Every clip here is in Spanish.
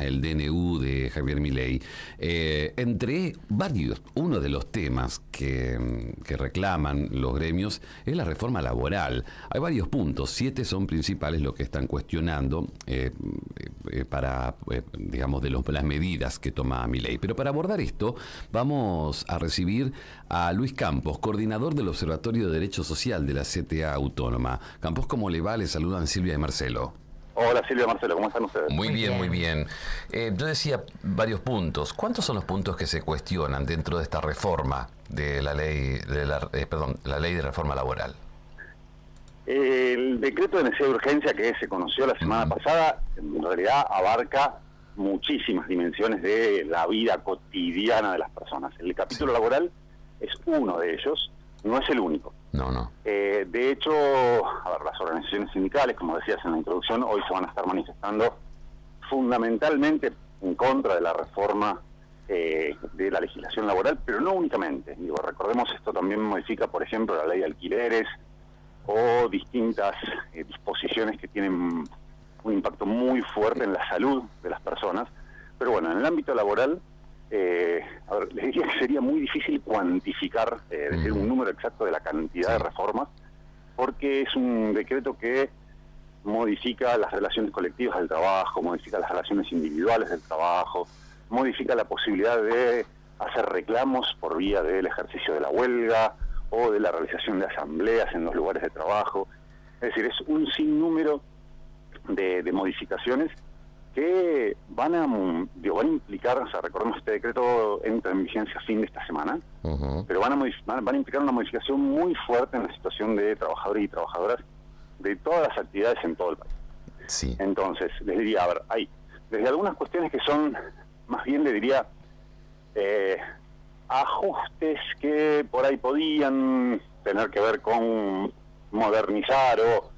el DNU de Javier Milei. Entre varios, uno de los temas que reclaman los gremios es la reforma laboral. Hay varios puntos, 7 son principales lo que están cuestionando digamos, de las medidas que toma Milei. Pero para abordar esto, vamos a recibir a Luis Campos, coordinador del Observatorio de Derecho Social de la CTA Autónoma. Campos, ¿cómo le va? Le saludan Silvia y Marcelo. Hola Silvia, Marcelo, ¿cómo están ustedes? Muy bien, muy bien. Yo decía varios puntos. ¿Cuántos son los puntos que se cuestionan dentro de esta reforma de la ley la ley de reforma laboral? El decreto de necesidad de urgencia que se conoció la semana pasada, en realidad abarca muchísimas dimensiones de la vida cotidiana de las personas. El capítulo laboral es uno de ellos, no es el único. No. De hecho, las organizaciones sindicales, como decías en la introducción, hoy se van a estar manifestando fundamentalmente en contra de la reforma de la legislación laboral, pero no únicamente. Recordemos, esto también modifica, por ejemplo, la ley de alquileres o distintas disposiciones que tienen un impacto muy fuerte en la salud de las personas. Pero bueno, en el ámbito laboral, les diría que sería muy difícil cuantificar, decir un número exacto de la cantidad de reformas, porque es un decreto que modifica las relaciones colectivas del trabajo, modifica las relaciones individuales del trabajo, modifica la posibilidad de hacer reclamos por vía del ejercicio de la huelga o de la realización de asambleas en los lugares de trabajo. Es decir, es un sinnúmero de modificaciones que van a implicar, o sea, recordemos, este decreto entra en vigencia a fin de esta semana, pero van a implicar una modificación muy fuerte en la situación de trabajadores y trabajadoras de todas las actividades en todo el país. Sí. Entonces, les diría, hay desde algunas cuestiones que son, más bien le diría, ajustes que por ahí podían tener que ver con modernizar o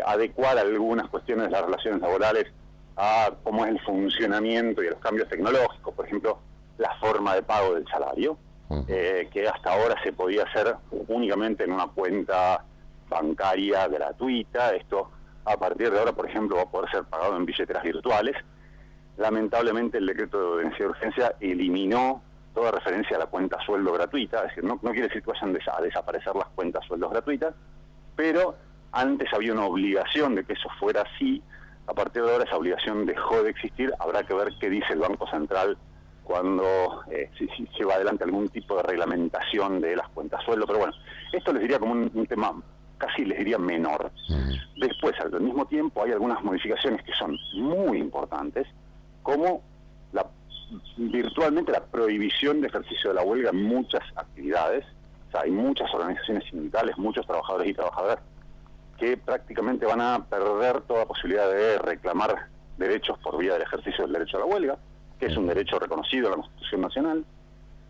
adecuar algunas cuestiones de las relaciones laborales a cómo es el funcionamiento y los cambios tecnológicos, por ejemplo, la forma de pago del salario, que hasta ahora se podía hacer únicamente en una cuenta bancaria gratuita. Esto, a partir de ahora, por ejemplo, va a poder ser pagado en billeteras virtuales. Lamentablemente, el decreto de necesidad de urgencia eliminó toda referencia a la cuenta sueldo gratuita, es decir, no quiere decir que vayan a desaparecer las cuentas sueldos gratuitas, pero antes había una obligación de que eso fuera así. A partir de ahora esa obligación dejó de existir. Habrá que ver qué dice el Banco Central cuando si lleva adelante algún tipo de reglamentación de las cuentas sueldo. Pero bueno, esto les diría como un tema casi les diría menor. Después, al mismo tiempo, hay algunas modificaciones que son muy importantes, como virtualmente la prohibición de ejercicio de la huelga en muchas actividades. O sea, hay muchas organizaciones sindicales, muchos trabajadores y trabajadoras que prácticamente van a perder toda posibilidad de reclamar derechos por vía del ejercicio del derecho a la huelga, que es un derecho reconocido en la Constitución Nacional.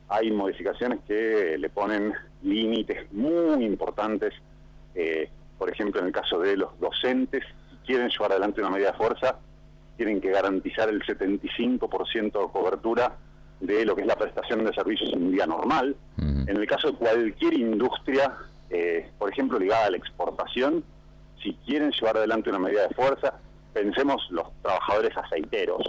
Hay modificaciones que le ponen límites muy importantes, por ejemplo, en el caso de los docentes, si quieren llevar adelante una medida de fuerza, tienen que garantizar el 75% de cobertura de lo que es la prestación de servicios en un día normal. En el caso de cualquier industria, por ejemplo, ligada a la exportación, si quieren llevar adelante una medida de fuerza, pensemos los trabajadores aceiteros,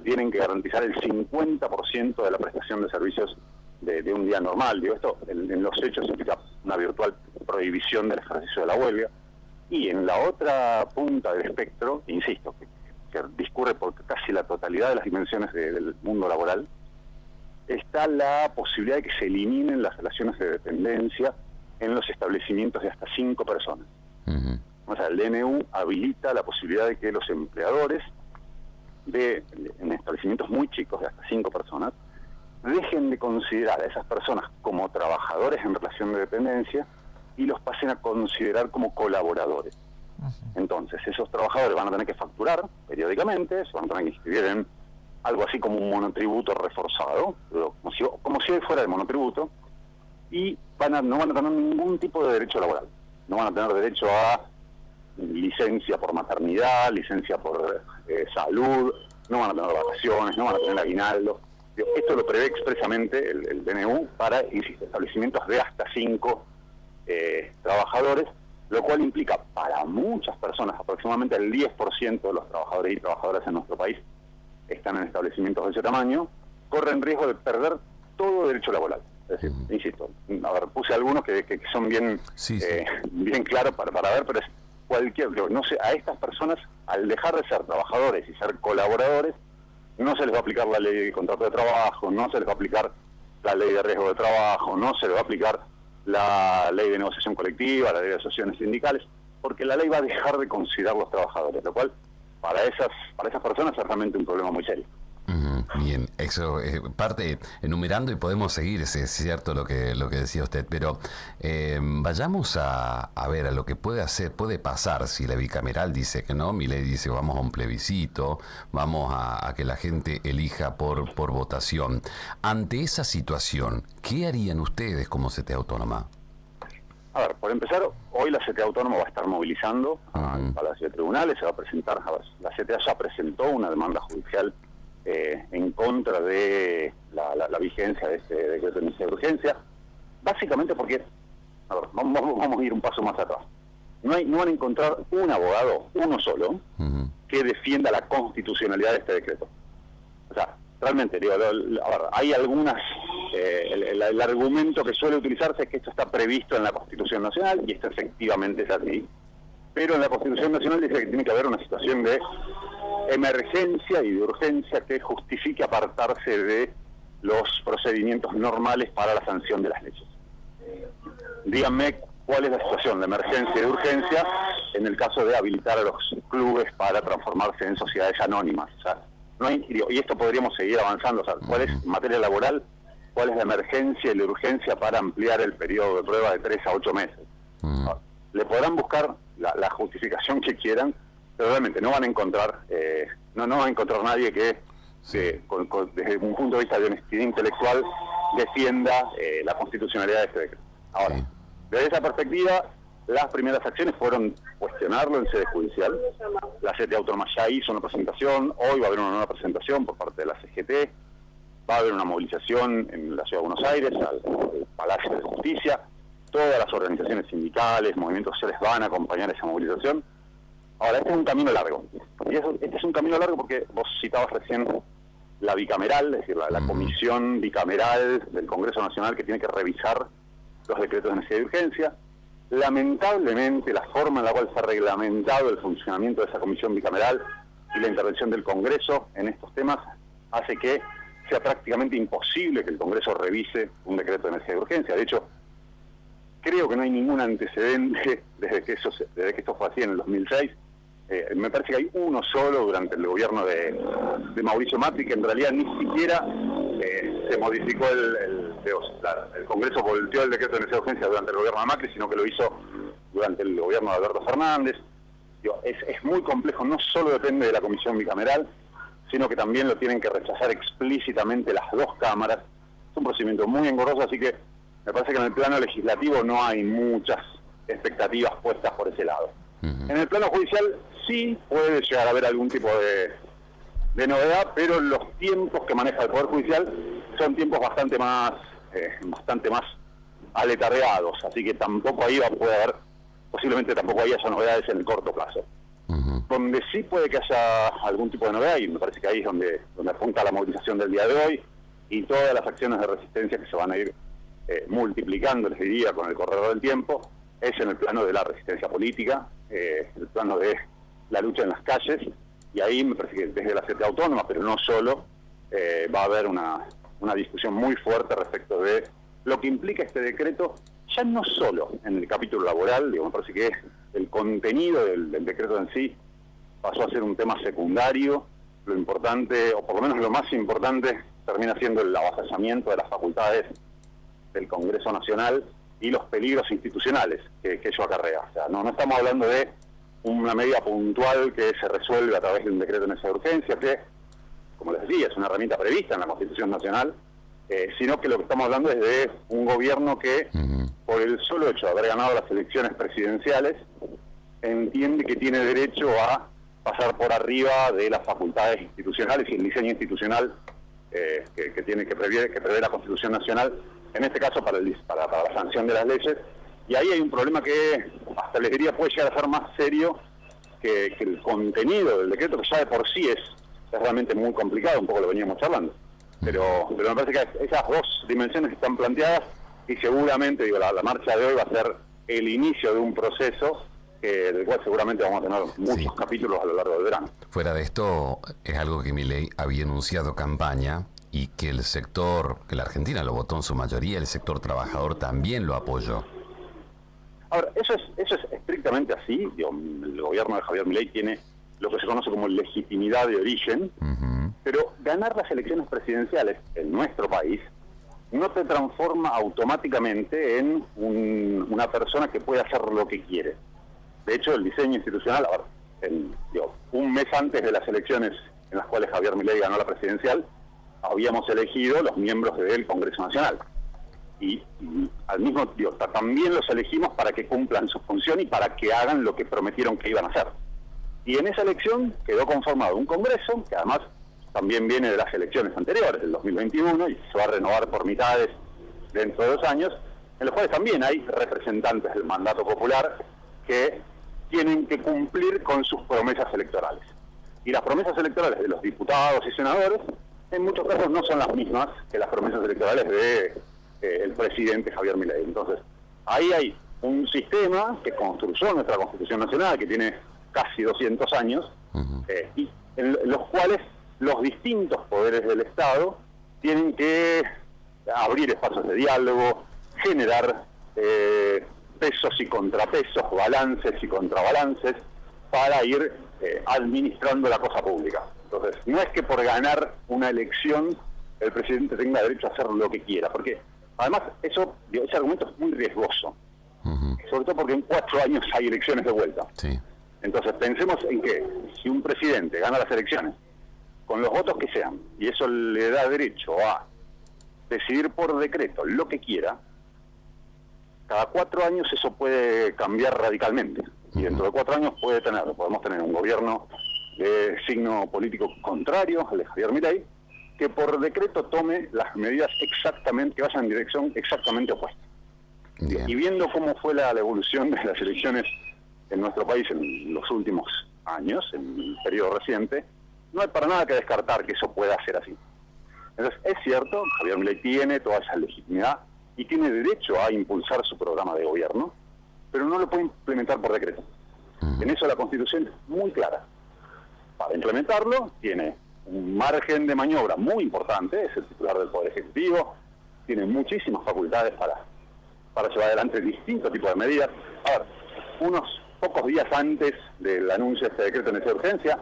tienen que garantizar el 50% de la prestación de servicios de un día normal. Esto en los hechos implica una virtual prohibición del ejercicio de la huelga. Y en la otra punta del espectro, insisto, que discurre por casi la totalidad de las dimensiones del mundo laboral, está la posibilidad de que se eliminen las relaciones de dependencia en los establecimientos de hasta 5 personas. O sea, el DNU habilita la posibilidad de que los empleadores en establecimientos muy chicos, de hasta 5 personas, dejen de considerar a esas personas como trabajadores en relación de dependencia y los pasen a considerar como colaboradores. Entonces, esos trabajadores van a tener que facturar periódicamente, se van a tener que inscribir en algo así como un monotributo reforzado, como si hoy fuera el monotributo, y no van a tener ningún tipo de derecho laboral. No van a tener derecho a licencia por maternidad, licencia por salud, no van a tener vacaciones, no van a tener aguinaldo. Esto lo prevé expresamente el DNU para, insisto, establecimientos de hasta 5 trabajadores, lo cual implica para muchas personas, aproximadamente el 10% de los trabajadores y trabajadoras en nuestro país, están en establecimientos de ese tamaño, corren riesgo de perder todo derecho laboral. Es decir, insisto, a ver, puse algunos que son bien bien claros para ver, pero es cualquier, no sé, a estas personas, al dejar de ser trabajadores y ser colaboradores, no se les va a aplicar la ley de contrato de trabajo, no se les va a aplicar la ley de riesgo de trabajo, no se les va a aplicar la ley de negociación colectiva, la ley de asociaciones sindicales, porque la ley va a dejar de considerar los trabajadores, lo cual para esas personas es realmente un problema muy serio. Bien, eso parte enumerando y podemos seguir, es cierto lo que decía usted, pero vayamos a ver a lo que puede pasar si la bicameral dice que no, Milei dice vamos a un plebiscito, vamos a que la gente elija por votación. Ante esa situación, ¿qué harían ustedes como CTA Autónoma? A ver, por empezar, hoy la CTA Autónoma va a estar movilizando al Palacio de Tribunales, se va a presentar, la CTA ya presentó una demanda judicial en contra de la vigencia de este decreto de necesidad de urgencia, básicamente porque, a ver, vamos a ir un paso más atrás. No van a encontrar un abogado, uno solo, que defienda la constitucionalidad de este decreto. O sea, realmente, digo, a ver, hay algunas, el argumento que suele utilizarse es que esto está previsto en la Constitución Nacional, y esto efectivamente es así, pero en la Constitución Nacional dice que tiene que haber una situación de emergencia y de urgencia que justifique apartarse de los procedimientos normales para la sanción de las leyes. Díganme cuál es la situación de emergencia y de urgencia en el caso de habilitar a los clubes para transformarse en sociedades anónimas. O sea, no hay, y esto podríamos seguir avanzando. O sea, ¿cuál es, en materia laboral, cuál es la emergencia y la urgencia para ampliar el periodo de prueba de 3 a 8 meses? Le podrán buscar la justificación que quieran, pero realmente no van a encontrar no van a encontrar nadie que desde un punto de vista de honestidad intelectual defienda la constitucionalidad de este decreto. Ahora, desde esa perspectiva, las primeras acciones fueron cuestionarlo en sede judicial. La CTA Autónoma ya hizo una presentación, hoy va a haber una nueva presentación por parte de la CGT, va a haber una movilización en la Ciudad de Buenos Aires, al Palacio de Justicia. Todas las organizaciones sindicales, movimientos sociales van a acompañar esa movilización. Ahora, este es un camino largo. Y este es un camino largo porque vos citabas recién la bicameral, es decir, la comisión bicameral del Congreso Nacional que tiene que revisar los decretos de necesidad de urgencia. Lamentablemente, la forma en la cual se ha reglamentado el funcionamiento de esa comisión bicameral y la intervención del Congreso en estos temas hace que sea prácticamente imposible que el Congreso revise un decreto de necesidad de urgencia. De hecho, creo que no hay ningún antecedente desde que esto fue así en el 2006. Me parece que hay uno solo durante el gobierno de Mauricio Macri, que en realidad ni siquiera se modificó el Congreso volteó el decreto de necesidad de urgencia durante el gobierno de Macri, sino que lo hizo durante el gobierno de Alberto Fernández. Es muy complejo, no solo depende de la comisión bicameral, sino que también lo tienen que rechazar explícitamente las dos cámaras. Es un procedimiento muy engorroso, así que me parece que en el plano legislativo no hay muchas expectativas puestas por ese lado. En el plano judicial sí puede llegar a haber algún tipo de novedad, pero los tiempos que maneja el Poder Judicial son tiempos bastante más aletargados, así que tampoco ahí posiblemente tampoco haya novedades en el corto plazo. Donde sí puede que haya algún tipo de novedad, y me parece que ahí es donde apunta la movilización del día de hoy y todas las acciones de resistencia que se van a ir multiplicando, les diría, con el correr del tiempo, es en el plano de la resistencia política, el plano de la lucha en las calles, y ahí me parece que desde la CTA Autónoma, pero no solo, va a haber una discusión muy fuerte respecto de lo que implica este decreto, ya no solo en el capítulo laboral, me parece que el contenido del decreto en sí pasó a ser un tema secundario. Lo importante, o por lo menos lo más importante, termina siendo el avasallamiento de las facultades del Congreso Nacional y los peligros institucionales que ello acarrea. O sea, no estamos hablando de una medida puntual que se resuelve a través de un decreto de necesidad de urgencia, que, como les decía, es una herramienta prevista en la Constitución Nacional, sino que lo que estamos hablando es de un gobierno que, por el solo hecho de haber ganado las elecciones presidenciales, entiende que tiene derecho a pasar por arriba de las facultades institucionales y el diseño institucional que prevé la Constitución Nacional, en este caso para la sanción de las leyes. Y ahí hay un problema que hasta les diría puede llegar a ser más serio que el contenido del decreto, que ya de por sí es es realmente muy complicado, un poco lo veníamos charlando. Pero me parece que esas dos dimensiones están planteadas y seguramente, digo, la marcha de hoy va a ser el inicio de un proceso del cual seguramente vamos a tener muchos capítulos a lo largo del verano. Fuera de esto, es algo que Milei había anunciado campaña y que el sector, que la Argentina lo votó en su mayoría, el sector trabajador también lo apoyó. Ahora, eso es estrictamente así. Digo, el gobierno de Javier Milei tiene lo que se conoce como legitimidad de origen, pero ganar las elecciones presidenciales en nuestro país no te transforma automáticamente en una persona que puede hacer lo que quiere. De hecho, el diseño institucional, un mes antes de las elecciones en las cuales Javier Milei ganó la presidencial, habíamos elegido los miembros del Congreso Nacional. Y al mismo tiempo, también los elegimos para que cumplan su función y para que hagan lo que prometieron que iban a hacer. Y en esa elección quedó conformado un Congreso, que además también viene de las elecciones anteriores, del 2021, y se va a renovar por mitades dentro de 2 años, en los cuales también hay representantes del mandato popular que tienen que cumplir con sus promesas electorales. Y las promesas electorales de los diputados y senadores, en muchos casos no son las mismas que las promesas electorales de el presidente Javier Milei. Entonces, ahí hay un sistema que construyó nuestra Constitución Nacional, que tiene casi 200 años, y en los cuales los distintos poderes del Estado tienen que abrir espacios de diálogo, generar pesos y contrapesos, balances y contrabalances, para ir administrando la cosa pública. Entonces, no es que por ganar una elección el presidente tenga derecho a hacer lo que quiera, porque además ese argumento es muy riesgoso, sobre todo porque en 4 años hay elecciones de vuelta. Sí. Entonces, pensemos en que si un presidente gana las elecciones con los votos que sean, y eso le da derecho a decidir por decreto lo que quiera, cada 4 años eso puede cambiar radicalmente. Y dentro de 4 años podemos tener un gobierno de signo político contrario al de Javier Milei, que por decreto tome las medidas exactamente, que vayan en dirección exactamente opuesta. Bien. Y viendo cómo fue la evolución de las elecciones en nuestro país en los últimos años, en el periodo reciente, no hay para nada que descartar que eso pueda ser así. Entonces, es cierto, Javier Milei tiene toda esa legitimidad y tiene derecho a impulsar su programa de gobierno, pero no lo puede implementar por decreto. En eso la Constitución es muy clara. Para implementarlo tiene un margen de maniobra muy importante, es el titular del Poder Ejecutivo, tiene muchísimas facultades para llevar adelante distintos tipos de medidas. A ver, unos pocos días antes del anuncio de este decreto de necesidad de urgencia,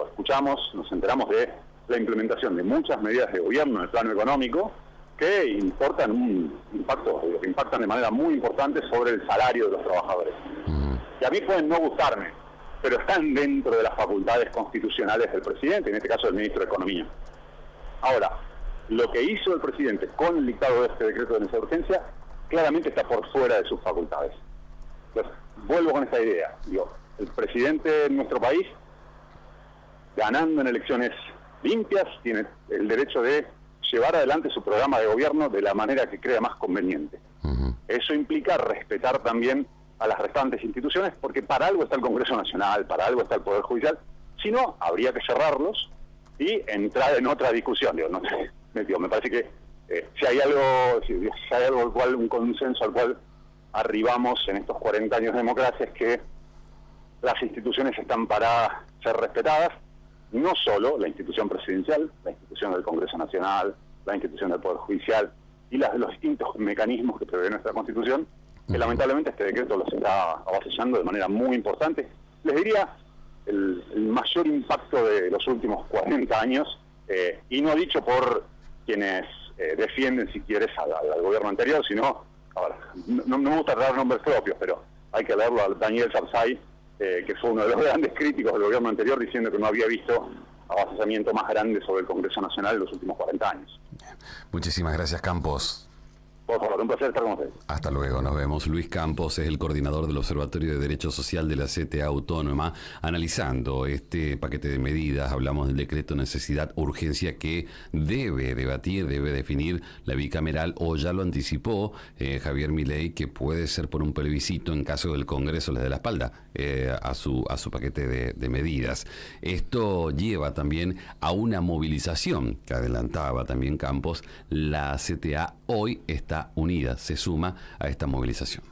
escuchamos, nos enteramos de la implementación de muchas medidas de gobierno en el plano económico que impactan de manera muy importante sobre el salario de los trabajadores. Y a mí pueden no gustarme, pero están dentro de las facultades constitucionales del presidente, en este caso del ministro de Economía. Ahora, lo que hizo el presidente con el dictado de este decreto de necesidad de urgencia claramente está por fuera de sus facultades. Entonces, vuelvo con esta idea. El presidente de nuestro país, ganando en elecciones limpias, tiene el derecho de llevar adelante su programa de gobierno de la manera que crea más conveniente. Eso implica respetar también a las restantes instituciones, porque para algo está el Congreso Nacional, para algo está el Poder Judicial. Si no, habría que cerrarlos y entrar en otra discusión. Me parece que si hay algo un consenso al cual arribamos en estos 40 años de democracia, es que las instituciones están para ser respetadas, no solo la institución presidencial, la institución del Congreso Nacional, la institución del Poder Judicial y los distintos mecanismos que prevé nuestra Constitución, que lamentablemente este decreto los está avasallando de manera muy importante. Les diría el mayor impacto de los últimos 40 años, y no dicho por quienes defienden, si quieres, al gobierno anterior, sino, no me gusta dar nombres propios, pero hay que leerlo a Daniel Sapsay, que fue uno de los grandes críticos del gobierno anterior, diciendo que no había visto avasallamiento más grande sobre el Congreso Nacional en los últimos 40 años. Muchísimas gracias, Campos. Por favor, un placer estar con ustedes. Hasta luego, nos vemos. Luis Campos es el coordinador del Observatorio de Derecho Social de la CTA Autónoma, analizando este paquete de medidas. Hablamos del decreto necesidad urgencia que debe debatir, debe definir la bicameral, o ya lo anticipó Javier Milei, que puede ser por un plebiscito en caso del Congreso le dé la espalda a su paquete de medidas. Esto lleva también a una movilización que adelantaba también Campos. La CTA hoy está unida, se suma a esta movilización.